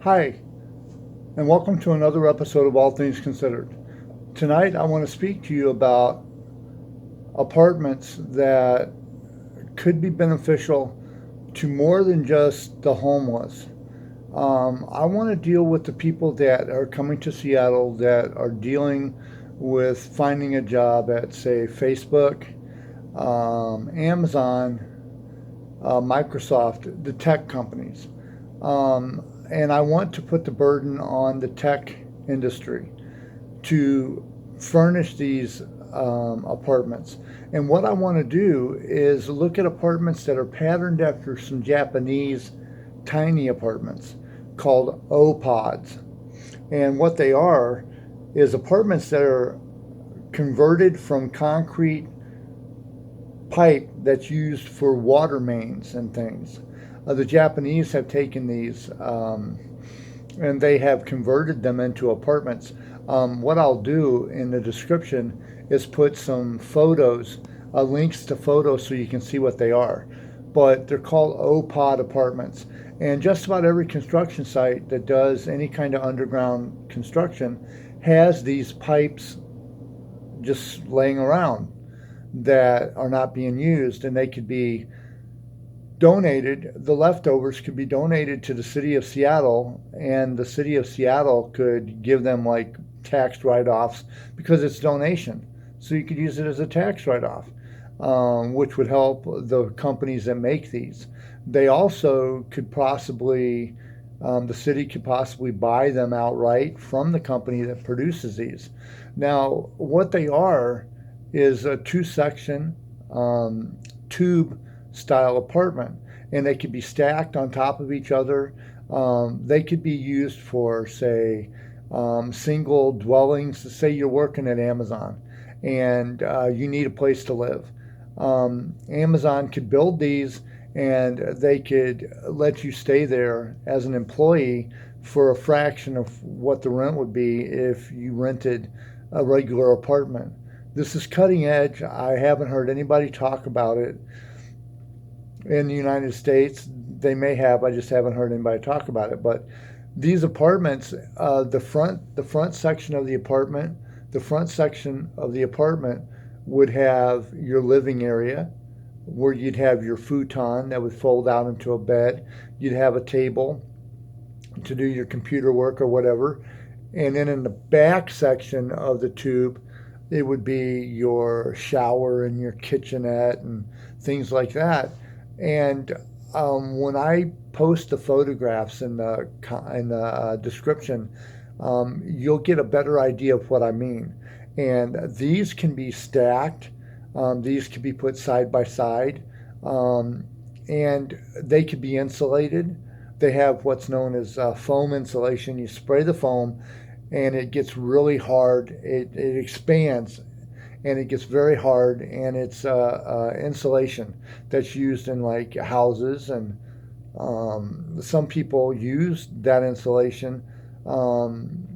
Hi, and welcome to another episode of All Things Considered. Tonight, I want to speak to you about apartments that could be beneficial to more than just the homeless. I want to deal with the people that are coming to Seattle that are dealing with finding a job at, say, Facebook, Amazon, Microsoft, the tech companies. And I want to put the burden on the tech industry to furnish these apartments. And what I want to do is look at apartments that are patterned after some Japanese tiny apartments called O-pods. And what they are is apartments that are converted from concrete pipe that's used for water mains and things. The Japanese have taken these and they have converted them into apartments. What I'll do in the description is put some photos, links to photos so you can see what they are. But they're called O-Pod apartments. And just about every construction site that does any kind of underground construction has these pipes just laying around that are not being used, and they could be donated. The leftovers could be donated to the city of Seattle, and the city of Seattle could give them like tax write-offs because it's donation. So you could use it as a tax write-off, which would help the companies that make these. They also could possibly, the city could possibly buy them outright from the company that produces these. Now, what they are is a two-section tube style apartment, and they could be stacked on top of each other. They could be used for, say, single dwellings. Say you're working at Amazon and you need a place to live. Amazon could build these and they could let you stay there as an employee for a fraction of what the rent would be if you rented a regular apartment. This is cutting edge. I haven't heard anybody talk about it in the United States. They may have. I just haven't heard anybody talk about it. But these apartments, the front section of the apartment, the front section of the apartment would have your living area where you'd have your futon that would fold out into a bed. You'd have a table to do your computer work or whatever. And then in the back section of the tube, it would be your shower and your kitchenette and things like that. And when I post the photographs in the description, you'll get a better idea of what I mean. And these can be stacked. These can be put side by side, um, and they could be insulated. They have what's known as foam insulation. You spray the foam, and it gets really hard. It expands and it gets very hard, and it's insulation that's used in like houses, and some people use that insulation um,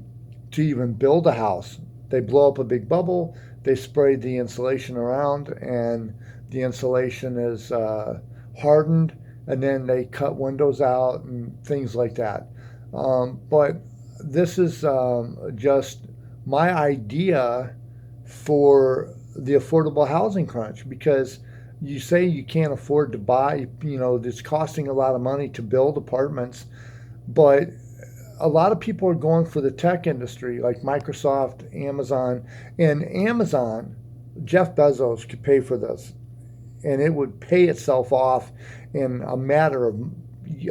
to even build a house. They blow up a big bubble, they spray the insulation around, and the insulation is hardened, and then they cut windows out and things like that. But this is just my idea for the affordable housing crunch, because you say you can't afford to buy, it's costing a lot of money to build apartments, but a lot of people are going for the tech industry like Microsoft, Amazon, and Amazon. Jeff Bezos could pay for this, and it would pay itself off in a matter of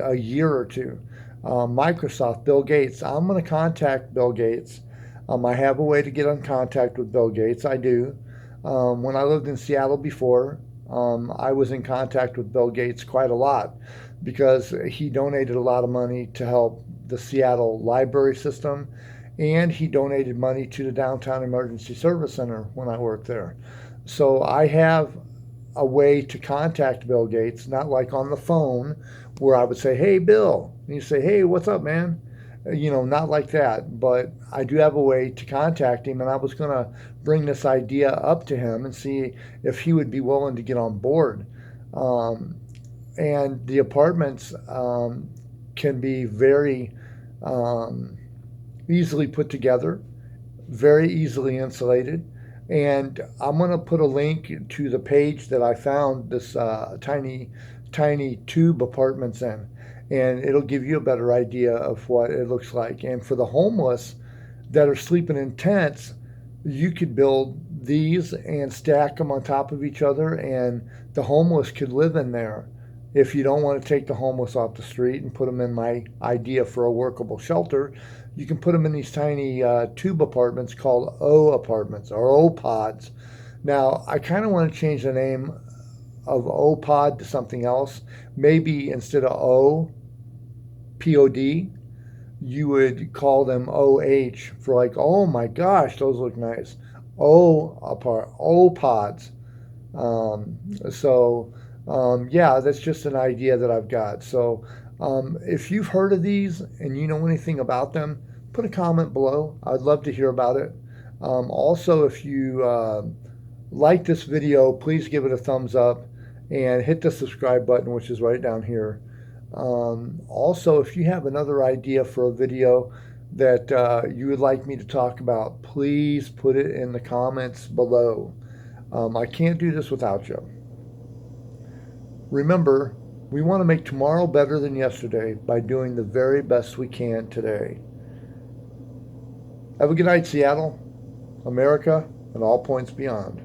a year or two. Microsoft, Bill Gates. I'm going to contact Bill Gates. I have a way to get in contact with Bill Gates. I do. When I lived in Seattle before, I was in contact with Bill Gates quite a lot because he donated a lot of money to help the Seattle library system, and he donated money to the Downtown Emergency Service Center when I worked there. So I have a way to contact Bill Gates, not like on the phone where I would say, "Hey, Bill," and you say, "Hey, what's up, man?" Not like that, but I do have a way to contact him, and I was going to bring this idea up to him and see if he would be willing to get on board. Um, and the apartments can be very um, easily put together, very easily insulated. And I'm going to put a link to the page that I found this tiny tube apartments in. And it'll give you a better idea of what it looks like. And for the homeless that are sleeping in tents, you could build these and stack them on top of each other, and the homeless could live in there. If you don't want to take the homeless off the street and put them in my idea for a workable shelter, you can put them in these tiny tube apartments called O apartments or O pods. Now, I kind of want to change the name of O pod to something else. Maybe instead of O, POD, you would call them OH for like, oh my gosh, those look nice. O pods. Um, yeah, that's just an idea that I've got. So if you've heard of these and you know anything about them, put a comment below. I'd love to hear about it. Also, if you like this video, please give it a thumbs up and hit the subscribe button, which is right down here. Also, if you have another idea for a video that you would like me to talk about, please put it in the comments below. I can't do this without you. Remember, we want to make tomorrow better than yesterday by doing the very best we can today. Have a good night, Seattle, America, and all points beyond.